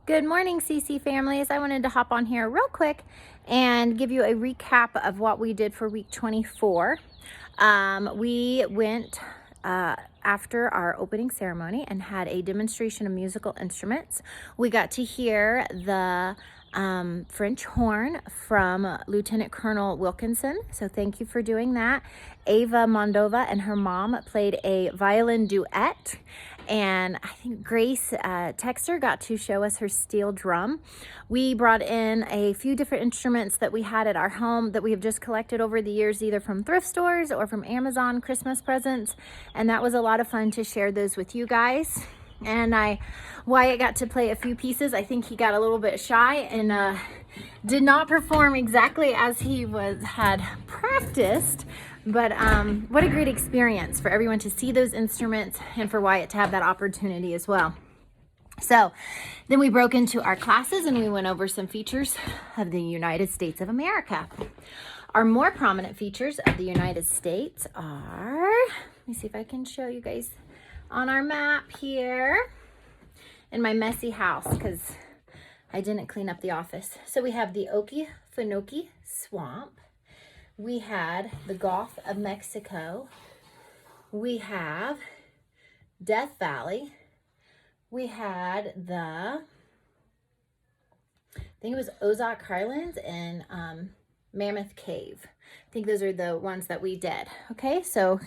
Good morning, CC families. I wanted to hop on here real quick and give you a recap of what we did for week 24. We went after our opening ceremony and had a demonstration of musical instruments. We got to hear the French horn from Lieutenant Colonel Wilkinson. So thank you for doing that. Ava Mondova and her mom played a violin duet. And I think Grace Texter got to show us her steel drum. We brought in a few different instruments that we had at our home that we have just collected over the years, either from thrift stores or from Amazon Christmas presents. And that was a lot of fun to share those with you guys. And Wyatt got to play a few pieces. I think he got a little bit shy and did not perform exactly as he had practiced. But what a great experience for everyone to see those instruments and for Wyatt to have that opportunity as well. So then we broke into our classes and we went over some features of the United States of America. Our more prominent features of the United States are, let me see if I can show you guys on our map here in my messy house because I didn't clean up the office. So we have the Okefenokee Swamp. We had the Gulf of Mexico. We have Death Valley. We had I think it was Ozark Highlands and Mammoth Cave. I think those are the ones that we did. Okay, so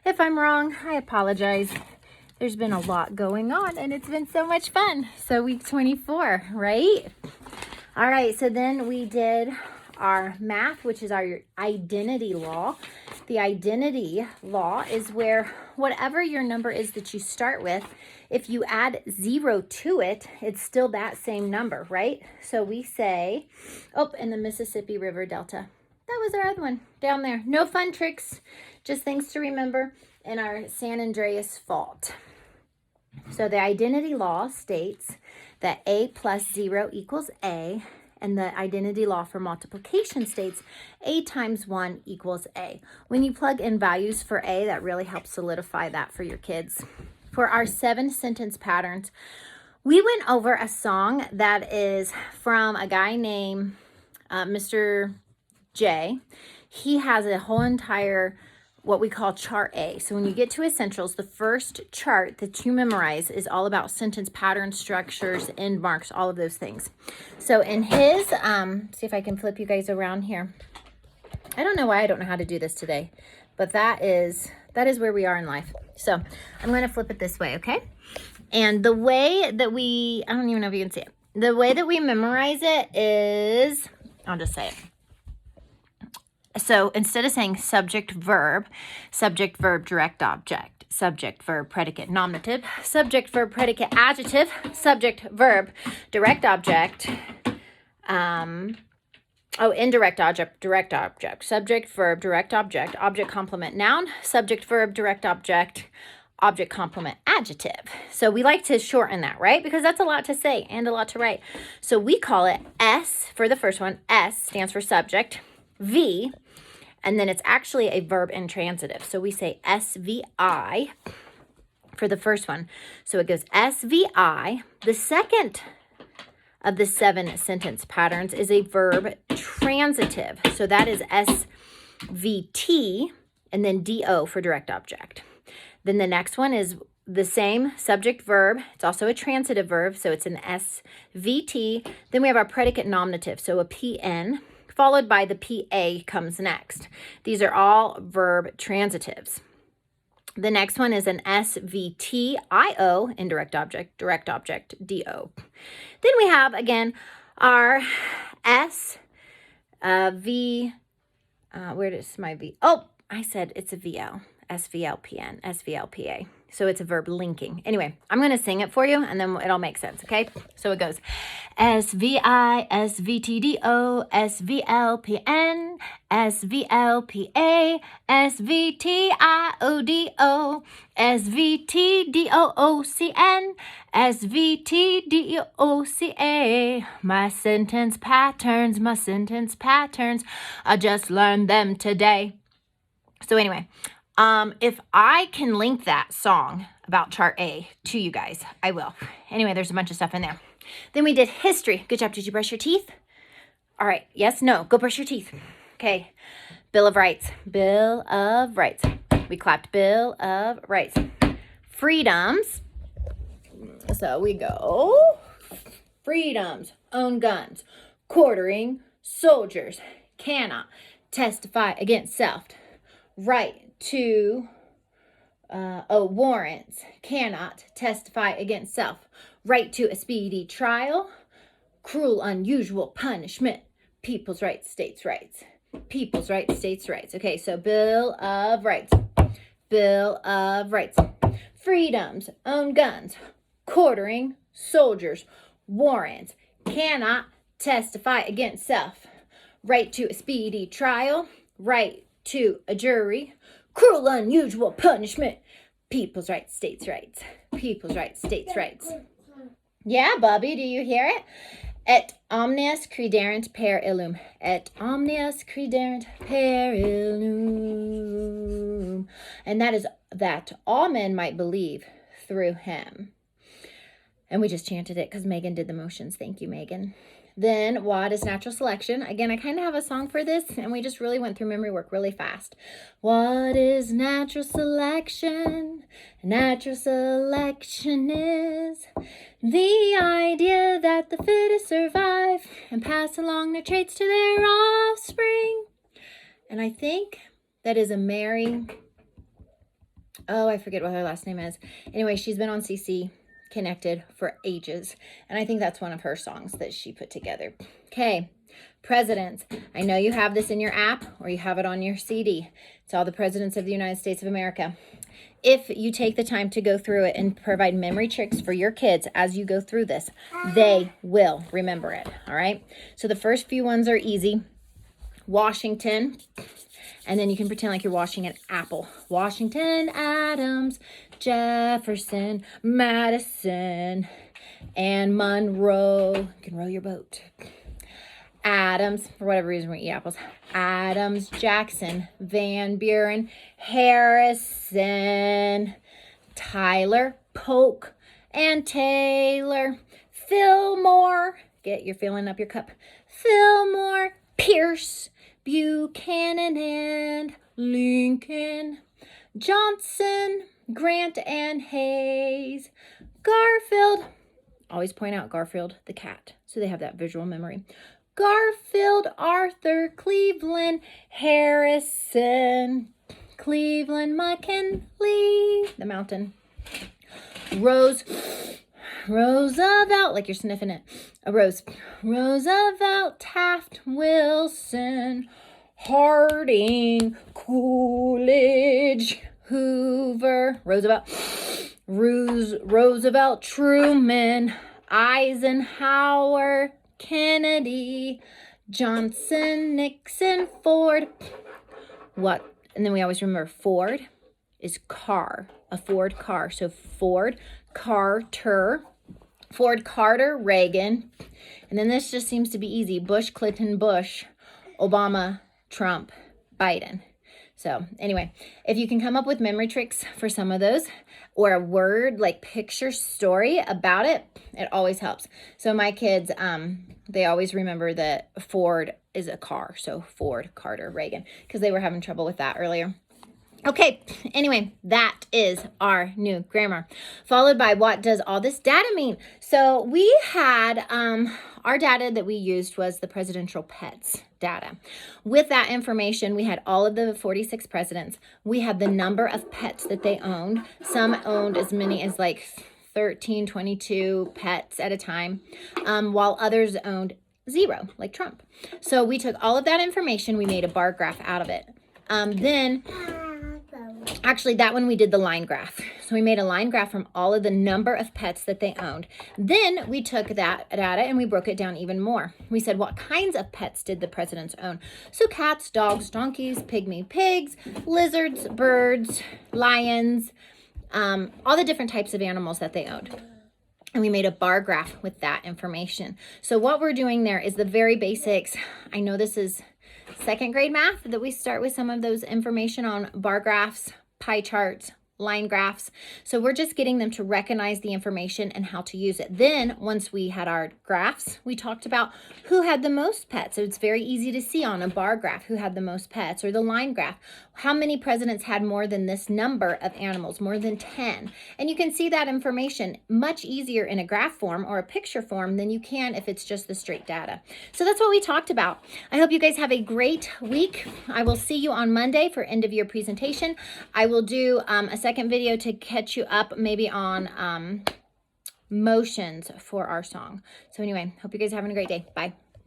if I'm wrong, I apologize. There's been a lot going on and it's been so much fun. So week 24, right? All right, so then we did our math, which is our identity law. The identity law is where whatever your number is that you start with, if you add 0 to it, it's still that same number, right? So we say, in the Mississippi River Delta. That was our other one down there. No fun tricks, just things to remember in our San Andreas Fault. So the identity law states that A plus 0 equals A, and the identity law for multiplication states A times 1 equals A. When you plug in values for A, that really helps solidify that for your kids. For our 7 sentence patterns, we went over a song that is from a guy named Mr. J. He has a whole entire what we call chart A. So when you get to essentials, the first chart that you memorize is all about sentence patterns, structures, end marks, all of those things. So in his, see if I can flip you guys around here. I don't know why I don't know how to do this today, but that is where we are in life. So I'm going to flip it this way, okay? And the way that I don't even know if you can see it. The way that we memorize it is, I'll just say it. So instead of saying subject, verb, direct object, subject, verb, predicate, nominative, subject, verb, predicate, adjective, subject, verb, direct object, indirect object, direct object, subject, verb, direct object, object complement noun, subject, verb, direct object, object complement adjective. So we like to shorten that, right? Because that's a lot to say and a lot to write. So we call it S for the first one. S stands for subject, V, and then it's actually a verb intransitive. So we say SVI for the first one. So it goes SVI. The second of the 7 sentence patterns is a verb transitive. So that is SVT and then DO for direct object. Then the next one is the same subject verb. It's also a transitive verb. So it's an SVT. Then we have our predicate nominative. So a PN. Followed by the PA comes next. These are all verb transitives. The next one is an SVTIO, indirect object, direct object, DO. Then we have, again, our where does my V? Oh, I said it's a VL, SVLPN, SVLPA. So it's a verb linking. Anyway, I'm going to sing it for you and then it'll make sense, okay? So it goes SVI, SVTDO, SVLPN, SVLPA, SVTIODO, SVTDOOCN, SVTDOCA. My sentence patterns, I just learned them today. So anyway, if I can link that song about chart A to you guys, I will. Anyway, there's a bunch of stuff in there. Then we did history. Good job. Did you brush your teeth? All right. Yes, no. Go brush your teeth. Okay. Bill of Rights. Bill of Rights. We clapped. Bill of Rights. Freedoms. So we go. Freedoms. Own guns. Quartering. Soldiers. Cannot testify against self. Right to warrants. Cannot testify against self. Right to a speedy trial. Cruel, unusual punishment. People's rights, states' rights. People's rights, states' rights. Okay, so Bill of Rights. Bill of Rights. Freedoms, own guns, quartering, soldiers, warrants, cannot testify against self. Right to a speedy trial. Right to a jury. Cruel, unusual punishment. People's rights, states' rights. People's rights, states' rights. Yeah, Bubby, do you hear it? Et omnes crederent per illum. Et omnes crederent per illum. And that is that all men might believe through him. And we just chanted it because Megan did the motions. Thank you, Megan. Then what is natural selection? Again, I kind of have a song for this, and we just really went through memory work really fast. What is natural selection? Natural selection is the idea that the fittest survive and pass along their traits to their offspring. And I think that is a Mary, I forget what her last name is. Anyway, she's been on CC Connected for ages, and I think that's one of her songs that she put together. Okay, presidents. I know you have this in your app or you have it on your CD. It's all the presidents of the United States of America. If you take the time to go through it and provide memory tricks for your kids as you go through this, they will remember it. All right, so the first few ones are easy. Washington. And then you can pretend like you're washing an apple. Washington, Adams, Jefferson, Madison, and Monroe. You can row your boat. Adams, for whatever reason we eat apples. Adams, Jackson, Van Buren, Harrison, Tyler, Polk, and Taylor. Fillmore. You're filling up your cup. Fillmore, Pierce, Buchanan, and Lincoln. Johnson, Grant, and Hayes. Garfield. Always point out Garfield the cat, so they have that visual memory. Garfield, Arthur, Cleveland, Harrison, Cleveland, McKinley, the mountain. Roosevelt, like you're sniffing it. A rose. Roosevelt, Taft, Wilson, Harding, Coolidge, Hoover, Roosevelt, Truman, Eisenhower, Kennedy, Johnson, Nixon, Ford. What? And then we always remember Ford is car, a Ford car. So Ford, Carter, Ford, Carter, Reagan. And then this just seems to be easy. Bush, Clinton, Bush, Obama, Trump, Biden. So anyway, if you can come up with memory tricks for some of those or a word like picture story about it, it always helps. So my kids, they always remember that Ford is a car. So Ford, Carter, Reagan, because they were having trouble with that earlier. Okay, anyway, that is our new grammar, followed by what does all this data mean? So we had, our data that we used was the presidential pets data. With that information, we had all of the 46 presidents. We had the number of pets that they owned. Some owned as many as like 13, 22 pets at a time, while others owned 0, like Trump. So we took all of that information, we made a bar graph out of it. Actually, that one we did the line graph. So we made a line graph from all of the number of pets that they owned. Then we took that data and we broke it down even more. We said, what kinds of pets did the presidents own? So cats, dogs, donkeys, pygmy pigs, lizards, birds, lions, all the different types of animals that they owned. And we made a bar graph with that information. So what we're doing there is the very basics. I know this is second grade math that we start with some of those information on bar graphs, pie charts, line graphs. So we're just getting them to recognize the information and how to use it. Then once we had our graphs, we talked about who had the most pets. So it's very easy to see on a bar graph who had the most pets, or the line graph, how many presidents had more than this number of animals, more than 10. And you can see that information much easier in a graph form or a picture form than you can if it's just the straight data. So that's what we talked about. I hope you guys have a great week. I will see you on Monday for end of year presentation. I will do a second video to catch you up maybe on motions for our song. So anyway, hope you guys are having a great day. Bye.